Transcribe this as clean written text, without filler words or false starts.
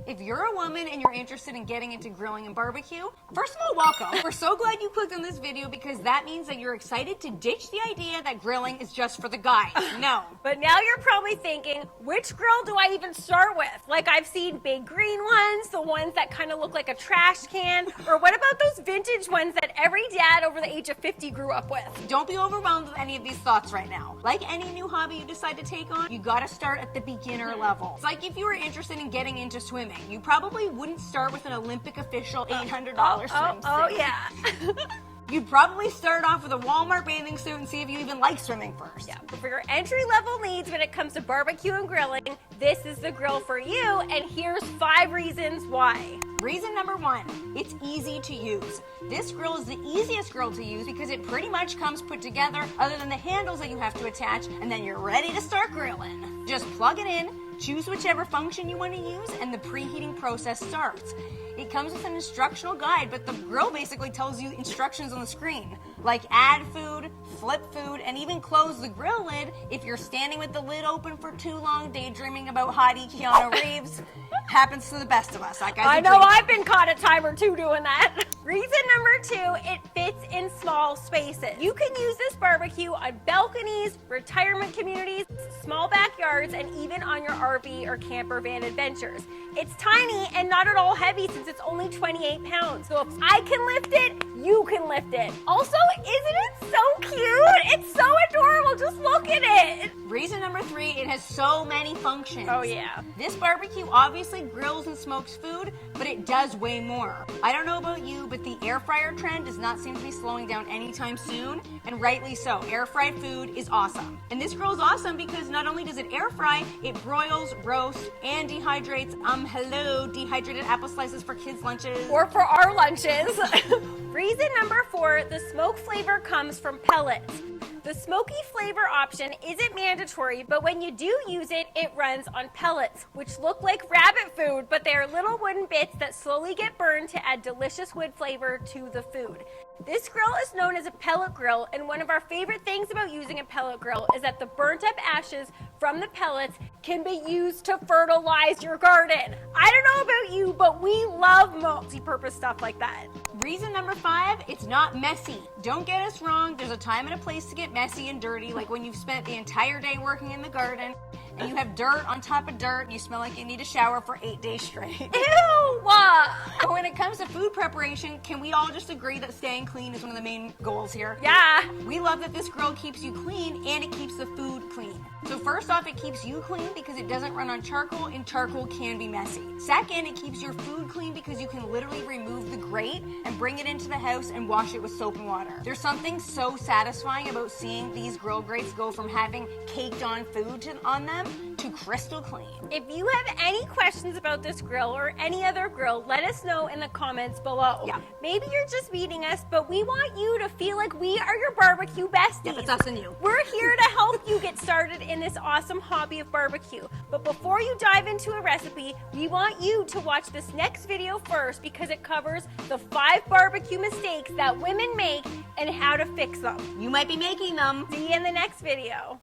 If you're a woman and you're interested in getting into grilling and barbecue, first of all, welcome. We're so glad you clicked on this video because that means that you're excited to ditch the idea that grilling is just for the guys. No. But now you're probably thinking, which grill do I even start with? Like, I've seen big green ones, the ones that kind of look like a trash can, or what about those vintage ones that every dad over the age of 50 grew up with? Don't be overwhelmed with any of these thoughts right now. Like any new hobby you decide to take on, you gotta start at the beginner level. It's like if you were interested in getting into swimming, you probably wouldn't start with an Olympic official $800 swimsuit. Oh, yeah. You'd probably start off with a Walmart bathing suit and see if you even like swimming first. Yeah, but for your entry-level needs when it comes to barbecue and grilling, this is the grill for you, and here's 5 reasons why. Reason number 1, it's easy to use. This grill is the easiest grill to use because it pretty much comes put together other than the handles that you have to attach, and then you're ready to start grilling. Just plug it in, choose whichever function you want to use, and the preheating process starts. It comes with an instructional guide, but the grill basically tells you instructions on the screen, like add food, flip food, and even close the grill lid if you're standing with the lid open for too long daydreaming about hottie Keanu Reeves. Happens to the best of us. I know I've been caught a time or two doing that. Reason number 2, it fits in small spaces. You can use this barbecue on balconies, retirement communities, small backyards, and even on your RV or camper van adventures. It's tiny and not at all heavy since it's only 28 pounds. So if I can lift it, you can lift it. Also, isn't it so cute? It's so adorable. Just look at it. Reason number 3, it has so many functions. Oh, yeah. This barbecue obviously grills and smokes food, but it does way more. I don't know about you, but the air fryer trend does not seem to be slowing down anytime soon, and rightly so. Air fried food is awesome. And this grill is awesome because not only does it air fry, it broils, roasts, and dehydrates, dehydrated apple slices for kids' lunches. Or for our lunches. Reason number 4, the smoke flavor comes from pellets. The smoky flavor option isn't mandatory, but when you do use it, it runs on pellets, which look like rabbit food, but they are little wooden bits that slowly get burned to add delicious wood flavor to the food. This grill is known as a pellet grill, and one of our favorite things about using a pellet grill is that the burnt up ashes from the pellets can be used to fertilize your garden. I don't know about you, but we love multi-purpose stuff like that. Reason number 5, it's not messy. Don't get us wrong, there's a time and a place to get messy and dirty, like when you've spent the entire day working in the garden and you have dirt on top of dirt and you smell like you need a shower for 8 days straight. Ew! But when it comes to food preparation, can we all just agree that staying clean is one of the main goals here? Yeah. We love that this grill keeps you clean and it keeps the food clean. So first off, it keeps you clean because it doesn't run on charcoal, and charcoal can be messy. Second, it keeps your food clean because you can literally remove the grate and bring it into the house and wash it with soap and water. There's something so satisfying about seeing these grill grates go from having caked on food on them to crystal clean. If you have any questions about this grill or any other grill, let us know in the comments below. Yeah. Maybe you're just meeting us, but we want you to feel like we are your barbecue besties. Yep, it's us and you. We're here to help you get started in this awesome hobby of barbecue. But before you dive into a recipe, we want you to watch this next video first because it covers the 5 barbecue mistakes that women make and how to fix them. You might be making them. See you in the next video.